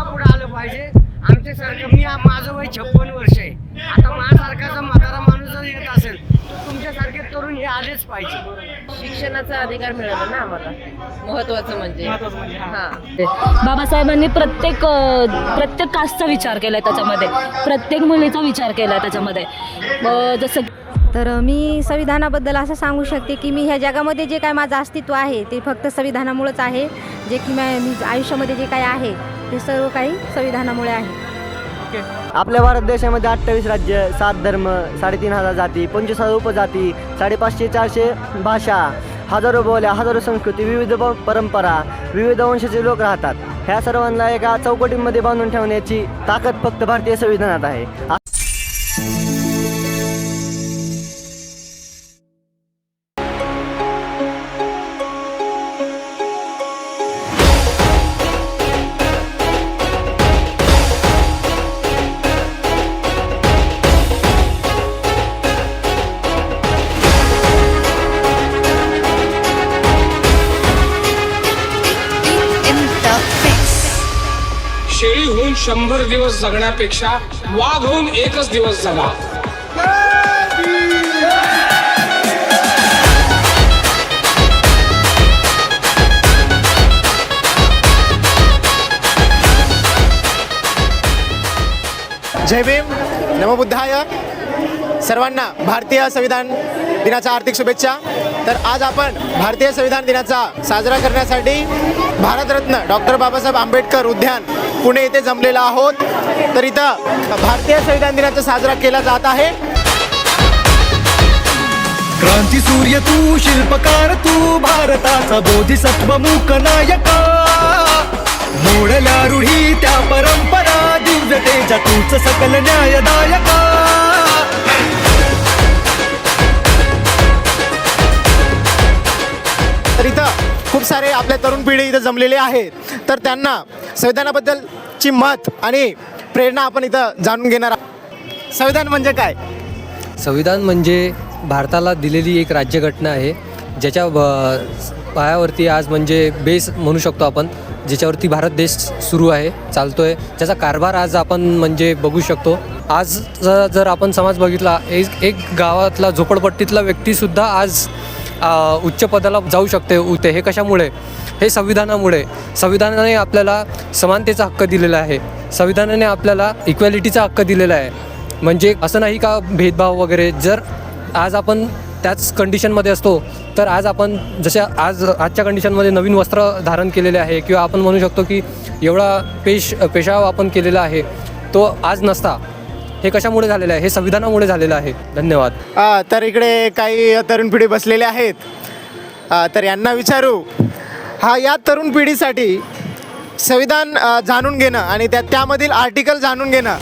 सुद्धा पुढे आलं पाहिजे. आमच्यासारखं माझं वय 56 वर्ष आहे. आता माझ्यासारखा जर म्हातारा माणूस जर येत असेल तर तुमच्यासारखे तरुण हे आलेच पाहिजे. शिक्षणाचा अधिकार मिळाला ना आम्हाला, महत्वाचं म्हणजे बाबासाहेबांनी प्रत्येक कास्टचा विचार केलाय त्याच्यामध्ये, प्रत्येक मुलीचा विचार केलाय त्याच्यामध्ये. जसं तर मी संविधानाबद्दल असं सांगू शकते की मी ह्या जगामध्ये जे काय माझं अस्तित्व आहे ते फक्त संविधानामुळेच आहे. जे की मी आयुष्यामध्ये जे काय आहे ते सर्व काही संविधानामुळे आहे. आपल्या भारत देशामध्ये 28 राज्य, 7 धर्म, 3500 जाती, 25,000 उपजाती, 550-400 भाषा, हजारो बोल्या, हजारो संस्कृती, विविध परंपरा, विविध वंशाचे लोक राहतात. ह्या सर्वांना एका चौकटीमध्ये बांधून ठेवण्याची ताकद फक्त भारतीय संविधानात आहे. शेळीहून 100 दिवस जगण्यापेक्षा वाघ होऊन 1च दिवस जगा. जय भीम, नमो बुद्धाय. सर्वांना भारतीय संविधान दिनाच्या हार्दिक शुभेच्छा. तर आज आपण भारतीय संविधान दिनाचा साजरा करण्यासाठी भारतरत्न डॉक्टर बाबासाहेब आंबेडकर उद्यान पुणे येथे जमलेला आहोत. तर इथं भारतीय संविधान दिनाचा साजरा केला जात आहे. क्रांती सूर्य तू, शिल्पकार तू, भारताचा बोधिसत्व मूक नायका. मोडल्या रूढी त्या परंपरा, दिव्यतेच्या तूच सकल न्यायदायका. तर इथं खूप सारे आपल्या तरुण पिढी इथं जमलेले आहेत. तर त्यांना संविधानाबद्दलची मत आणि प्रेरणा आपण इथं जाणून घेणार आहोत. संविधान म्हणजे काय? संविधान म्हणजे भारताला दिलेली एक राज्यघटना आहे, ज्याच्या पायावरती आज म्हणजे बेस म्हणू शकतो आपण, ज्याच्यावरती भारत देश सुरू आहे, चालतो आहे, ज्याचा कारभार आज आपण म्हणजे बघू शकतो. आज जर आपण समाज बघितला, एक गावातला झोपडपट्टीतला व्यक्तीसुद्धा आज उच्च पदाला जाऊ शकते. हे कशामुळे? हे संविधानामुळे. संविधानाने आपल्याला समानतेचा हक्क दिलेला आहे, संविधानाने आपल्याला इक्वॅलिटीचा हक्क दिलेला आहे. म्हणजे असं नाही का भेदभाव वगैरे. जर आज आपण त्याच कंडिशनमध्ये असतो तर आज आपण जशा आजच्या कंडिशनमध्ये नवीन वस्त्र धारण केलेले आहे, किंवा आपण म्हणू शकतो की एवढा पेशाव आपण केलेला आहे, तो आज नसता. हे कशामुळे झालेलं आहे? हे संविधानामुळे झालेलं आहे. धन्यवाद. तर इकडे काही तरुण पिढी बसलेले आहेत. तर यांना विचारू, या तरुण पिढीसाठी संविधान जाणून घेणं आणि त्यामधील आर्टिकल जाणून घेणं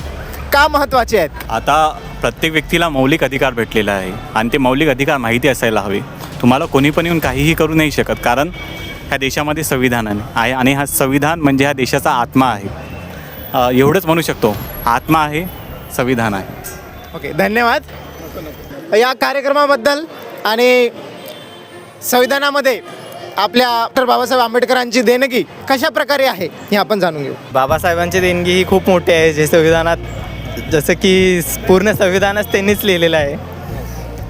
का महत्त्वाचे आहेत? आता प्रत्येक व्यक्तीला मौलिक अधिकार भेटलेला आहे आणि ते मौलिक अधिकार माहिती असायला हवे. तुम्हाला कोणी पण येऊन काहीही करू नाही शकत, कारण ह्या देशामध्ये संविधान आहे आणि हा संविधान म्हणजे ह्या देशाचा आत्मा आहे. एवढंच म्हणू शकतो, आत्मा आहे, संविधान आहे. ओके, धन्यवाद. या कार्यक्रमाबद्दल आणि संविधानामध्ये आपल्या डॉक्टर बाबासाहेब आंबेडकरांची देणगी कशा प्रकारे आहे हे आपण जाणून घेऊ. बाबासाहेबांची देणगी ही खूप मोठी आहे, जे संविधानात जसं की पूर्ण संविधानच त्यांनीच लिहिलेलं आहे.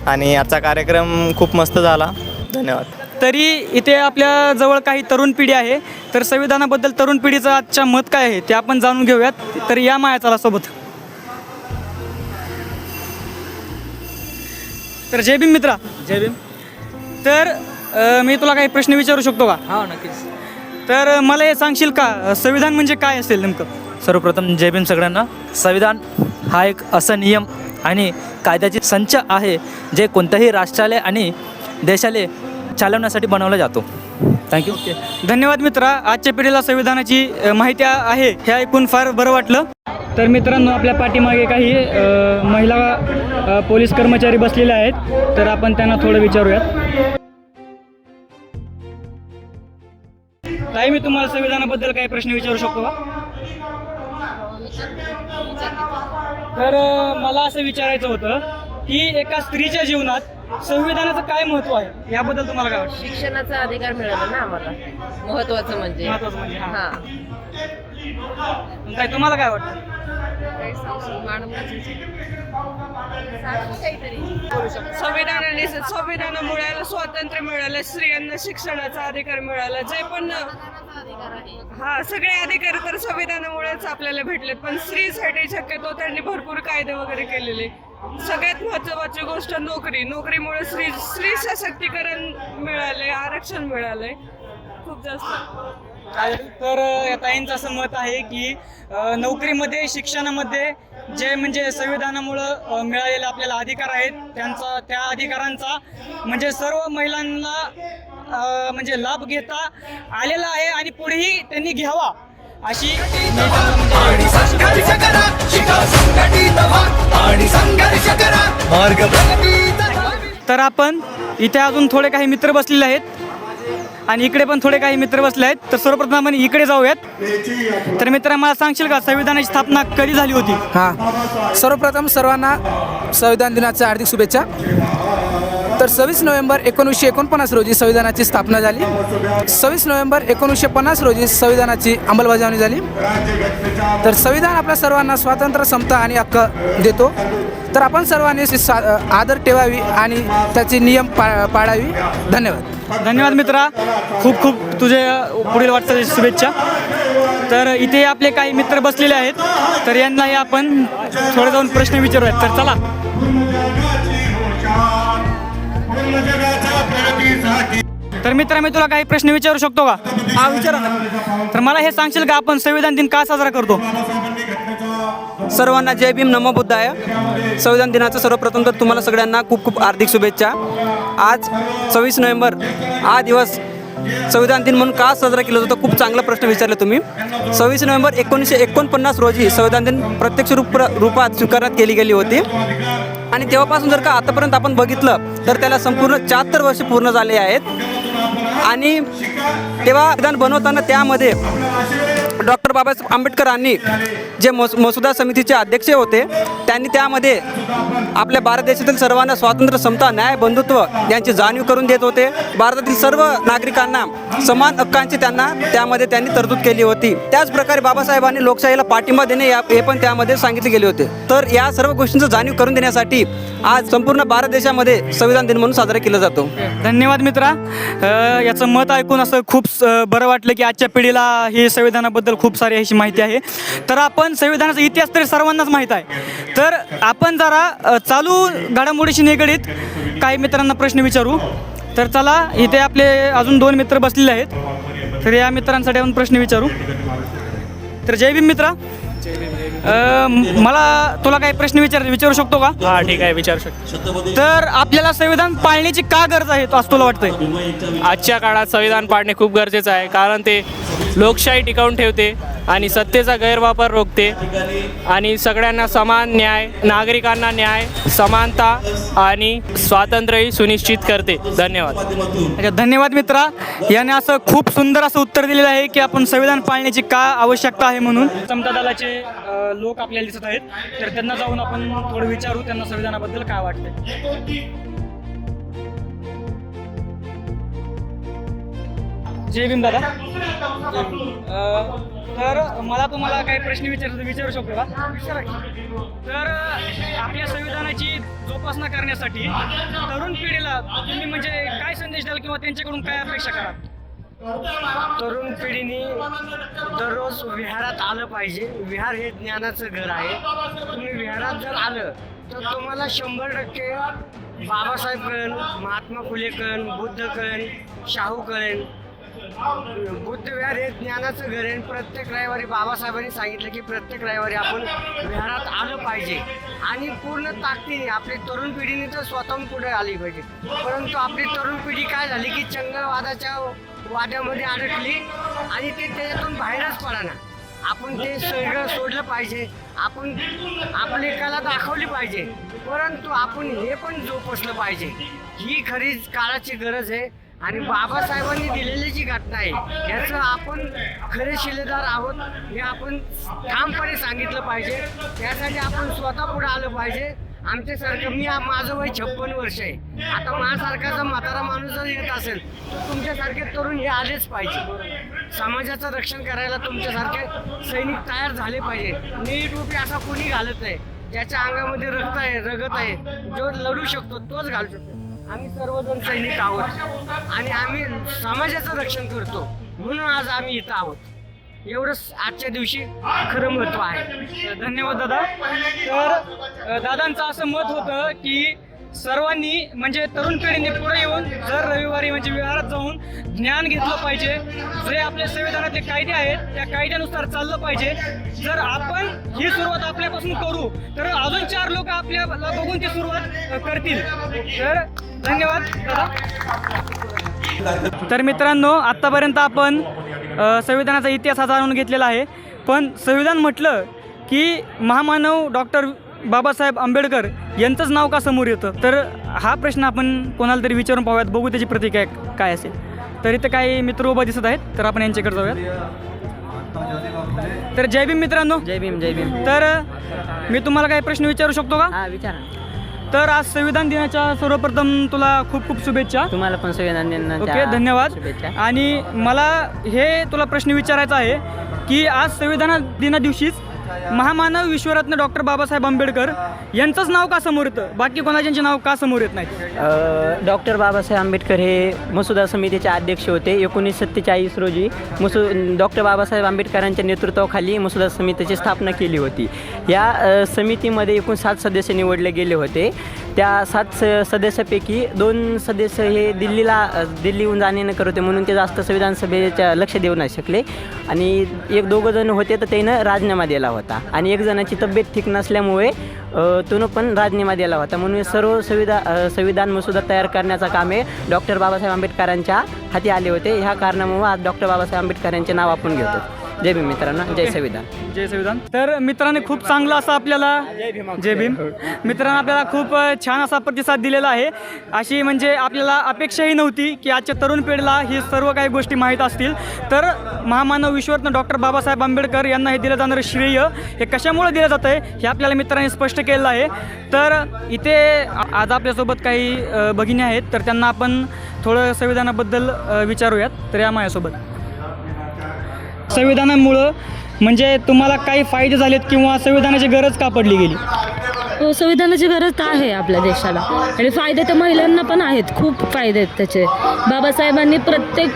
आणि आजचा कार्यक्रम खूप मस्त झाला. धन्यवाद. तरी इथे आपल्या जवळ काही तरुण पिढी आहे, तर संविधानाबद्दल तरुण पिढीचं आजच्या मत काय आहे ते आपण जाणून घेऊयात. तर या माया चला सोबत. तर जय भीम मित्रा. जय भीम. तर मी तुला काही प्रश्न विचारू शकतो का? हा, नक्कीच. तर मला हे सांगशील का संविधान म्हणजे काय असेल नेमकं? सर्वप्रथम जय भीम सगळ्यांना. संविधान हा एक असा नियम आणि कायद्याची संच आहे जे कोणत्याही राष्ट्राला आणि देशाला चालवण्यासाठी बनवला जातो. थँक्यू. धन्यवाद मित्रा. आजच्या पिढीला संविधानाची माहिती आहे हे ऐकून फार बरं वाटलं. तर मित्रांनो, आपल्या पाठीमागे काही महिला पोलीस कर्मचारी बसलेले आहेत, तर आपण त्यांना थोडं विचारूयात. ताई, मी तुम्हाला संविधानाबद्दल काही प्रश्न विचारू शकतो का? तर मला असं विचारायचं होतं की एका स्त्रीच्या जीवनात संविधानाचं काय महत्त्व आहे याबद्दल तुम्हाला काय वाटतं? शिक्षणाचा अधिकार मिळाला ना आम्हाला, महत्त्वाचं म्हणजे. हां. काय तुम्हाला काय वाटतं? संविधानामुळे स्वातंत्र्य मिळालं, स्त्रियांना शिक्षणाचा अधिकार मिळाला, जे पण सगळे अधिकार तर संविधानामुळेच आपल्याला भेटले. पण स्त्रीसाठी शक्यतो त्यांनी भरपूर कायदे वगैरे केलेले. सगळ्यात महत्वाची गोष्ट नोकरीमुळे स्त्री सशक्तीकरण मिळाले, आरक्षण मिळाले खूप जास्त. तर या ताईंचं असं मत आहे की नोकरीमध्ये, शिक्षणामध्ये जे म्हणजे संविधानामुळं मिळालेले आपल्याला अधिकार आहेत त्या अधिकारांचा म्हणजे सर्व महिलांना म्हणजे लाभ घेता आलेला आहे आणि पुढेही त्यांनी घ्यावा अशी. तर आपण इथे अजून थोडे काही मित्र बसलेले आहेत आणि इकडे पण थोडे काही मित्र बसले आहेत. तर सर्वप्रथम आपण इकडे जाऊयात. तर मित्र, मला सांगशील का संविधानाची स्थापना कधी झाली होती? हां, सर्वप्रथम सर्वांना संविधान दिनाच्या हार्दिक शुभेच्छा. तर 26 नोव्हेंबर 1949 रोजी संविधानाची स्थापना झाली. 26 नोव्हेंबर 1950 रोजी संविधानाची अंमलबजावणी झाली. तर संविधान आपल्या सर्वांना स्वातंत्र्य, समता आणि हक्क देतो. तर आपण सर्वांनी आदर ठेवावी आणि त्याचे नियम पाळावी. धन्यवाद मित्रा, खूप खूप तुझे पुढील वाटचालीची शुभेच्छा. तर इथे आपले काही मित्र बसलेले आहेत, तर यांनाही आपण थोडे जाऊन प्रश्न विचारूयात. तर चला. तर मित्रा, मी तुला काही प्रश्न विचारू शकतो का? हा, विचारा ना. तर मला हे सांगशील का आपण संविधान दिन का साजरा करतो? सर्वांना जय भीम, नमो बुद्धाय. संविधान दिनाचं सर्वप्रथम तर तुम्हाला सगळ्यांना खूप खूप हार्दिक शुभेच्छा. आज 26 नोव्हेंबर हा दिवस संविधान दिन म्हणून का साजरा केला जातो? खूप चांगला प्रश्न विचारला तुम्ही. 26 नोव्हेंबर 1949 रोजी संविधान दिन प्रत्यक्ष रूपात स्वीकारण्यात केली गेली होती आणि तेव्हापासून जर का आतापर्यंत आपण बघितलं तर त्याला संपूर्ण 74 वर्ष पूर्ण झाले आहेत. आणि तेव्हा संविधान बनवताना त्यामध्ये डॉक्टर बाबासाहेब आंबेडकरांनी जे मसुदा समितीचे अध्यक्ष होते त्यांनी त्यामध्ये आपल्या भारत देशातील सर्वांना स्वातंत्र्य, समता, न्याय, बंधुत्व यांची जाणीव करून देत होते. भारतातील सर्व नागरिकांना समान हक्कांची त्यामध्ये त्यांनी तरतूद केली होती. त्याचप्रकारे बाबासाहेबांनी लोकशाहीला पाठिंबा देणे हे पण त्यामध्ये सांगितले गेले होते. तर या सर्व गोष्टींचं जाणीव करून देण्यासाठी आज संपूर्ण भारत देशामध्ये संविधान दिन म्हणून साजरा केला जातो. धन्यवाद मित्रा. याचं मत ऐकून असं खूप बरं वाटलं की आजच्या पिढीला ही संविधानाबद्दल खूप सारी अशी माहिती आहे. तर आपण संविधानाचा इतिहास तरी सर्वांनाच माहीत आहे. तर आपण जरा चालू घडामोडीशी निगडीत काही मित्रांना प्रश्न विचारू. तर चला, इथे आपले अजून 2 मित्र बसलेले आहेत, तर या मित्रांसाठी आपण प्रश्न विचारू. तर जय भीम मित्रा, मला तुला काही प्रश्न विचारू शकतो का? हा, ठीक आहे, विचारू शकतो. तर आपल्याला संविधान पाळण्याची का गरज आहे असं तुला वाटतंय? आजच्या काळात संविधान पाळणे खूप गरजेचं आहे, कारण ते लोकशाही टिकवून ठेवते आणि सत्तेचा गैरवापर रोखते आणि सगळ्यांना समान न्याय, नागरिकांना न्याय, समानता आणि स्वातंत्र्यही सुनिश्चित करते. धन्यवाद. अच्छा, धन्यवाद मित्रा. याने असं खूप सुंदर असं उत्तर दिलेलं आहे की आपण संविधान पाळण्याची का आवश्यकता आहे म्हणून. समता दलाचे लोक आपल्याला दिसत आहेत, तर त्यांना जाऊन आपण थोडं विचारू त्यांना संविधानाबद्दल काय वाटतंय. जय भीम दादा. तर मला तुम्हाला काही प्रश्न विचारू शकतो का? तर आपल्या संविधानाची जोपासना करण्यासाठी तरुण पिढीला तुम्ही म्हणजे काय संदेश द्याल किंवा त्यांच्याकडून काय अपेक्षा कराल? तरुण पिढीने दररोज विहारात आलं पाहिजे. विहार हे ज्ञानाचं घर आहे. तुम्ही विहारात जर आलं तर तुम्हाला 100% बाबासाहेब कळेल, महात्मा फुले कळेल, बुद्ध कळेल, शाहू कळेल. बुद्ध विहार हे ज्ञानाचं घर आहे. प्रत्येक रविवारी बाबासाहेबांनी सांगितलं की प्रत्येक रविवारी आपण विहारात आलं पाहिजे आणि पूर्ण ताकदीने आपली तरुण पिढीने तर स्वतःहून पुढे आली पाहिजे. परंतु आपली तरुण पिढी काय झाली की चंगलवादाच्या वाद्यामध्ये अडकली आणि ते त्याच्यातून बाहेरच पडाना. आपण ते सगळं सोडलं पाहिजे. आपण आपली कला दाखवली पाहिजे, परंतु आपण हे पण जोपासलं पाहिजे. ही खरी काळाची गरज आहे आणि बाबासाहेबांनी दिलेली जी घटना आहे याचं आपण खरे शिलेदार आहोत हे आपण ठामपणे सांगितलं पाहिजे. त्यासाठी आपण स्वतः पुढे आलं पाहिजे. आमच्यासारखं माझं वय 56 वर्ष आहे. आता माझ्यासारखा जर म्हातारा माणूस जर येत असेल तर तुमच्यासारखे तरुण हे आलेच पाहिजे. समाजाचं रक्षण करायला तुमच्यासारखे सैनिक तयार झाले पाहिजे. नीळ टोपी असा कोणी घालत नाही. ज्याच्या अंगामध्ये रक्त आहे, रगत आहे, जो लढू शकतो तोच घालू शकतो. आम्ही सर्वजण सैनिक आहोत आणि आम्ही समाजाचं रक्षण करतो, म्हणून आज आम्ही इथं आहोत. एवढंच आजच्या दिवशी खरं महत्त्व आहे. धन्यवाद दादा. तर दादांचं असं मत होतं की सर्वांनी म्हणजे तरुण पिढीने पुढे येऊन जर रविवारी म्हणजे विहारात जाऊन ज्ञान घेतलं पाहिजे. जे आपल्या संविधानातले कायदे आहेत त्या कायद्यानुसार चाललं पाहिजे. जर आपण ही सुरुवात आपल्यापासून करू तर अजून 4 लोक आपल्याला बघून ती सुरुवात करतील. तर धन्यवाद दादा. तर मित्रांनो, आत्तापर्यंत आपण संविधानाचा इतिहास हा जाणून घेतलेला आहे. पण संविधान म्हटलं की महामानव डॉक्टर बाबासाहेब आंबेडकर यांचंच नाव का समोर येतं? तर हा प्रश्न आपण कोणाला तरी विचारून पाहूयात, बघू त्याची प्रतिक्रिया काय असेल. तर इथं काही मित्र उभा दिसत आहेत, तर आपण यांच्याकडे जाऊयात. तर जय भीम मित्रांनो. जय भीम. जय भीम. तर मी तुम्हाला काही प्रश्न विचारू शकतो का? हा, विचारा. तर आज संविधान दिनाच्या सर्वप्रथम तुला खूप खूप शुभेच्छा. तुम्हाला पण संविधान दिनाच्या ओके, धन्यवाद. शुभेच्छा. आणि मला हे तुला प्रश्न विचारायचा आहे की आज संविधान दिना दिवशीच महामानव विश्वरत्न डॉक्टर बाबासाहेब आंबेडकर यांचंच नाव का समोर येतं, बाकी कोणाचे नाव का समोर येत नाहीत? डॉक्टर बाबासाहेब आंबेडकर हे मसुदा समितीचे अध्यक्ष होते. 1947 रोजी डॉक्टर बाबासाहेब आंबेडकरांच्या नेतृत्वाखाली मसुदा समितीची स्थापना केली होती. या समितीमध्ये एकूण 7 सदस्य निवडले गेले होते. त्या 7 सदस्यापैकी 2 सदस्य हे दिल्लीहून जाणे न करते, म्हणून ते जास्त संविधान सभेच्या लक्ष देऊ नाही शकले. आणि 1-2 जण होते तर त्यानं राजीनामा दिला होता. आणि 1 जणाची तब्येत ठीक नसल्यामुळे तो पण राजीनामा दिला होता. म्हणून सर्व संविधान मसुदा तयार करण्याचं काम हे डॉक्टर बाबासाहेब आंबेडकरांच्या हाती आले होते. ह्या कारणामुळे आज डॉक्टर बाबासाहेब आंबेडकरांचे नाव आपण घेतो. जय भीम मित्रांनो. जय संविधान. जय संविधान. तर मित्रांनी खूप चांगला असा आपल्याला जय भीम मित्रांनो आपल्याला खूप छान असा प्रतिसाद दिलेला आहे. अशी म्हणजे आपल्याला अपेक्षाही नव्हती की आजच्या तरुण पिढीला ही सर्व काही गोष्टी माहीत असतील. तर महामानव विश्वरत्न डॉक्टर बाबासाहेब आंबेडकर यांना हे दिलं जाणारं श्रेय हे कशामुळे दिलं जातं आहे हे आपल्याला मित्रांनी स्पष्ट केलेलं आहे. तर इथे आज आपल्यासोबत काही भगिनी आहेत, तर त्यांना आपण थोडं संविधानाबद्दल विचारूयात. तर या माझ्यासोबत. संविधानामुळं म्हणजे तुम्हाला काही फायदे झालेत किंवा संविधानाची गरज का पडली गेली? संविधानाची गरज तर आहे आपल्या देशाला आणि फायदे तर महिलांना पण आहेत, खूप फायदे आहेत त्याचे. बाबासाहेबांनी प्रत्येक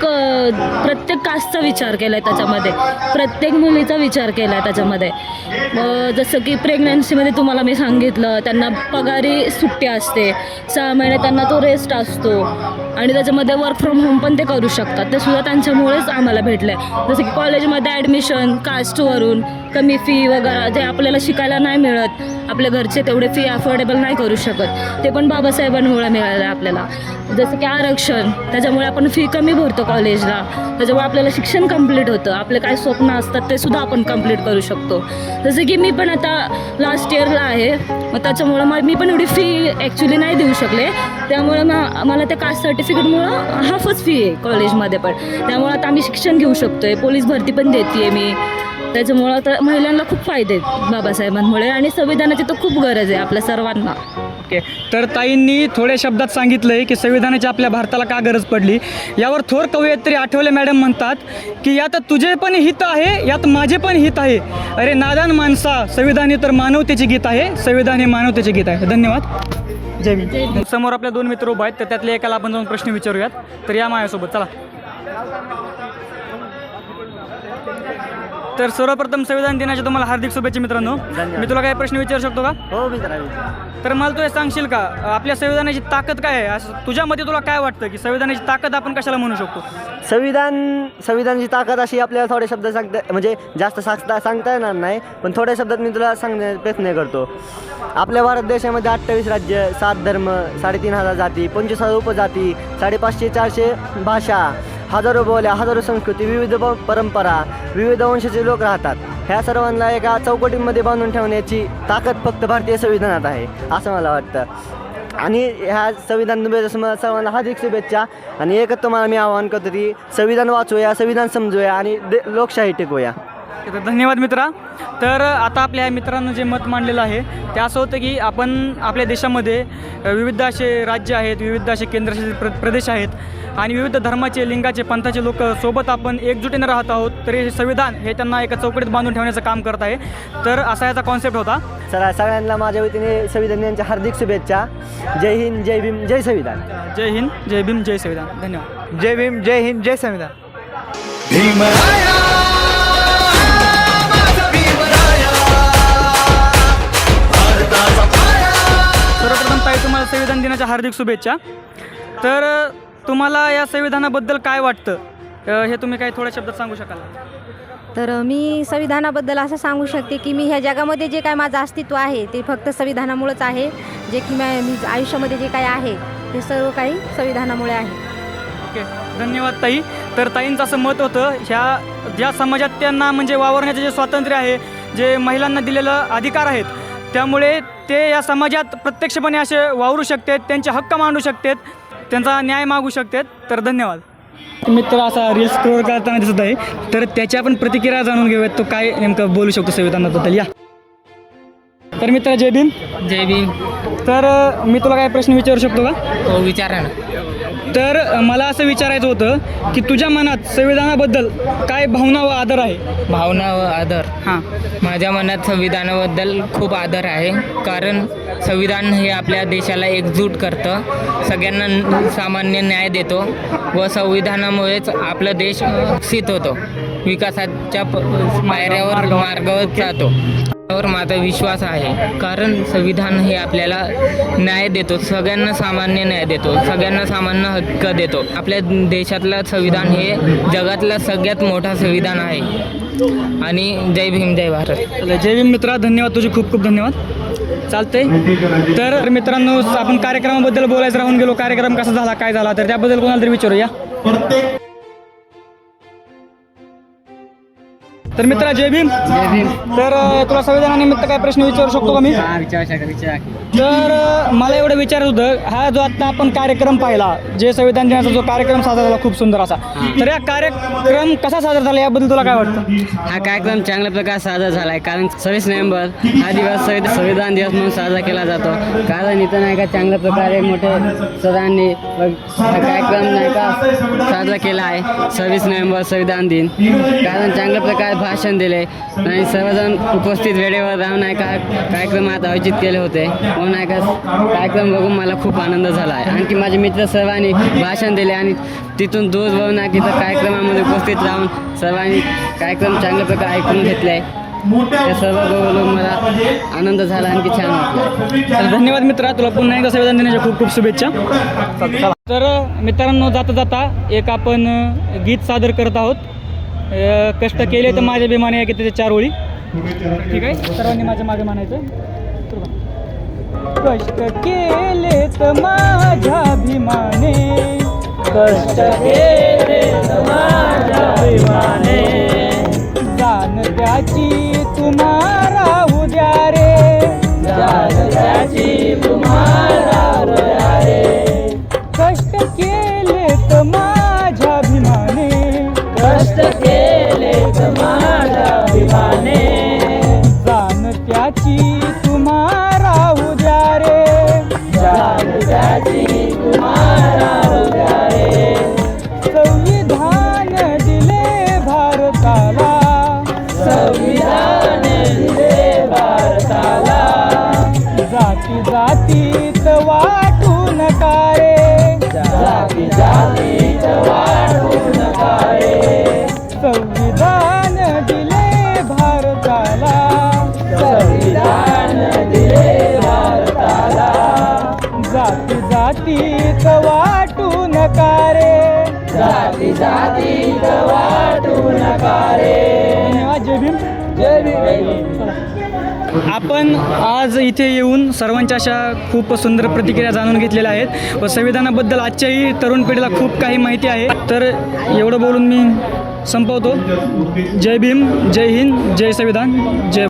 कास्टचा विचार केला आहे त्याच्यामध्ये, प्रत्येक मुलीचा विचार केला आहे त्याच्यामध्ये. जसं की प्रेग्नन्सीमध्ये तुम्हाला मी सांगितलं, त्यांना पगारी सुट्टी असते, 6 महिने त्यांना तो रेस्ट असतो आणि त्याच्यामध्ये वर्क फ्रॉम होम पण ते करू शकतात. ते सुद्धा त्यांच्यामुळेच आम्हाला भेटलं आहे. जसं की कॉलेजमध्ये ॲडमिशन कास्टवरून कमी फी वगैरे जे आपल्याला शिकायला नाही मिळत, आपल्या घरचे तेवढे फी अफोर्डेबल नाही करू शकत, ते पण बाबासाहेबांमुळे मिळालं आहे आपल्याला. जसं की आरक्षण, त्याच्यामुळे आपण फी कमी भरतो कॉलेजला, त्याच्यामुळे आपल्याला शिक्षण कंप्लीट होतं. आपले काय स्वप्न असतात ते सुद्धा आपण कंप्लीट करू शकतो. जसं की मी पण आता लास्ट इयरला आहे, मग त्याच्यामुळं मी पण एवढी फी ॲक्च्युली नाही देऊ शकले. त्यामुळे मला त्या कास्ट सर्टिफिकेटमुळं हाफच फी आहे कॉलेजमध्ये पण. त्यामुळे आता आम्ही शिक्षण घेऊ शकतो आहे, पोलीस भरती पण देते आहे मी. त्याच्यामुळं तर महिलांना खूप फायदे आहेत बाबासाहेबांमुळे आणि संविधानाची तर खूप गरज आहे आपल्या सर्वांना. ओके, तर ताईंनी थोड्या शब्दात सांगितलं आहे की संविधानाची आपल्या भारताला का गरज पडली. यावर थोर कवयित्री आठवले मॅडम म्हणतात की यात तुझे पण हित आहे, यात माझे पण हित आहे. अरे नादान माणसा, संविधान हे तर मानवतेचे गीत आहे, संविधान हे मानवतेचे गीत आहे. धन्यवाद. जय भीम. समोर आपल्या 2 मित्र उभा आहेत, तर त्यातल्या एकाला आपण जाऊन प्रश्न विचारूयात. तर या माझ्यासोबत चला. तर सर्वप्रथम संविधान दिनाच्या तुम्हाला हार्दिक शुभेच्छा मित्रांनो. मी तुला काही प्रश्न विचारू शकतो का? हो मित्र. तर मला तू हे सांगशील का आपल्या संविधानाची ताकद काय आहे? असं तुझ्या मते तुला काय वाटतं की संविधानाची ताकद आपण कशाला म्हणू शकतो? संविधानाची ताकद अशी आपल्याला थोडे शब्द म्हणजे जास्त सांगता येणार नाही, पण थोड्या शब्दात मी तुला सांगण्याचा प्रयत्न करतो. आपल्या भारत देशामध्ये 28 राज्य, 7 धर्म, 3500 जाती, 25,000 उपजाती, 550-400 भाषा, हजारो बोल्या, हजारो संस्कृती, विविध परंपरा, विविध वंशाचे लोक राहतात. ह्या सर्वांना एका चौकटीमध्ये बांधून ठेवण्याची ताकद फक्त भारतीय संविधानात आहे असं मला वाटतं. आणि ह्या संविधान सर्वांना हार्दिक शुभेच्छा. आणि एकच तुम्हाला मी आवाहन करतो की संविधान वाचूया, संविधान समजूया आणि लोकशाही टिकवूया. तर धन्यवाद मित्रा. तर आता आपल्या मित्रांनं जे मत मांडलेलं आहे ते असं होतं की आपण आपल्या देशामध्ये विविध असे राज्य आहेत, विविध असे केंद्रशासित प्रदेश आहेत आणि विविध धर्माचे, लिंगाचे, पंथाचे लोक सोबत आपण एकजुटीने राहत आहोत. तरी हे संविधान हे त्यांना एका चौकटीत बांधून ठेवण्याचं काम करत आहे. तर असा याचा कॉन्सेप्ट होता. सगळ्यांना माझ्या वतीने संविधान दिनाच्या हार्दिक शुभेच्छा. जय हिंद, जय भीम, जय संविधान. जय हिंद, जय भीम, जय संविधान. धन्यवाद. जय भीम, जय हिंद, जय संविधान. भीमराया माझा भीमराया भारताचा पाया. सर्वप्रथम ताई तुम्हाला संविधान दिनाच्या हार्दिक शुभेच्छा. तर तुम्हाला या संविधानाबद्दल काय वाटतं हे तुम्ही काही थोड्या शब्दात सांगू शकाल? तर मी संविधानाबद्दल असं सांगू शकते की मी ह्या जगामध्ये जे काय माझं अस्तित्व आहे ते फक्त संविधानामुळेच आहे. जे की मी आयुष्यामध्ये जे काय आहे ते सर्व काही संविधानामुळे आहे. ओके, धन्यवाद ताई. तर ताईंचं असं मत होतं ह्या ज्या समाजात त्यांना म्हणजे वावरण्याचे जे स्वातंत्र्य आहे, जे महिलांना दिलेलं अधिकार आहेत, त्यामुळे ते या समाजात प्रत्यक्षपणे असे वावरू शकतात, त्यांचे हक्क मांडू शकतात, त्यांचा न्याय मागू शकतात. तर धन्यवाद. मित्र असा रील्स स्क्रोल करताना दिसत आहे, तर त्याच्या आपण प्रतिक्रिया जाणून घेऊयात. तो काय नेमकं बोलू शकतो संविधानाबद्दल. या तर मित्र जय भीम. जय भीम. तर मी तुला काय प्रश्न विचारू शकतो का? हो, विचारा ना. तर मला असं विचारायचं होतं की तुझ्या मनात संविधानाबद्दल काय भावना व आदर आहे? भावना व आदर. हां, माझ्या मनात संविधानाबद्दल खूप आदर आहे. कारण संविधान हे आपल्या देशाला एकजूट करतं, सगळ्यांना सामान्य न्याय देतो व संविधानामुळेच आपला देश विकसित होतो, विकासाच्या पायऱ्यावर मार्गावर जातो. यावर माझा विश्वास आहे. कारण संविधान हे आपल्याला न्याय देतो, सगळ्यांना सामान्य न्याय देतो, सगळ्यांना सामान्य हक्क देतो. आपल्या देशातलं संविधान हे जगातलं सगळ्यात मोठा संविधान आहे. आणि जय भीम, जय भारत. जय भीम मित्रा, धन्यवाद, तुझे खूप खूप धन्यवाद. चालतंय. तर मित्रांनो, आपण कार्यक्रमाबद्दल बोलायचं राहून गेलो. कार्यक्रम कसा झाला, काय झाला, तर त्याबद्दल कोणाला तरी विचारूया. तर मित्रा जय भीम. जय भीम. तर तुला संविधानानिमित्त काय प्रश्न विचारू शकतो का मी? विचारा. तर मला एवढं विचारत होतं, हा जो आता आपण कार्यक्रम पाहिला, जे संविधान दिनाचा जो कार्यक्रम साजरा झाला खूप सुंदर असा, तर या कार्यक्रम कसा साजरा झाला याबद्दल तुला काय वाटतं? हा कार्यक्रम चांगल्या प्रकारे साजरा झाला आहे. कारण 26 नोव्हेंबर हा दिवस संविधान दिवस म्हणून साजरा केला जातो. कारण इथं नाही का चांगल्या प्रकारे मोठे सरांनी हा कार्यक्रम नाही का साजरा केला आहे. 26 नोव्हेंबर संविधान दिन. कारण चांगल्या प्रकारे भाषण दिले आणि सर्वजण उपस्थित वेळेवर राहून नाही का कार्यक्रमात आयोजित केले होते. म्हणून नाही का कार्यक्रम बघून मला खूप आनंद झाला आहे. आणखी माझे मित्र सर्वांनी भाषण दिले आणि तिथून दूर बघून नाही की त्या कार्यक्रमामध्ये उपस्थित राहून सर्वांनी कार्यक्रम चांगल्या प्रकारे ऐकून घेतले आहे. ते सर्व बघून मला आनंद झाला, आणखी छान वाटलं. तर धन्यवाद मित्रा, तुला पुन्हा एकदा संविधान दिनाच्या खूप खूप शुभेच्छा. तर मित्रांनो, जाता जाता एक आपण गीत सादर करत आहोत. कष्ट केले तर माझ्या अभिमाने आहे की त्याच्या 4 ओळी. ठीक आहे, सर्वांनी माझ्या मागे म्हणायचं. कष्ट केले तर माझ्या अभिमाने, कष्ट केले तर माझ्या अभिमाने, जाण त्याची तुम्हाला उद्या रे, जाण त्याची तुम्हाला उद्या रे. कष्ट केले तर माझ्या अभिमाने, कष्ट केले तर माझ्या अभिमाने, जाण त्याची तुम्हाला उद्या रे, जाण त्याची तुम्हाला उद्या रे. संविधान दिले भारताला, संविधान दिले भारताला, जाती जातीत वाटू नका रे, जाती जातीत वाटू नका रे. संविधान दिले भारताला, संविधान दिले भारताला, जाती जातीत वाटू नका रे, जाती जातीत वाटू नका रे. धन्यवाद. जय भीम. जय भीम. आपण आज इथे येऊन सर्वांच्या अशा खूप सुंदर प्रतिक्रिया जाणून घेतलेल्या आहेत व संविधानाबद्दल आजच्याही तरुण पिढीला खूप काही माहिती आहे. तर एवढं बोलून मी संपवतो. जय भीम, जय हिंद, जय संविधान, जय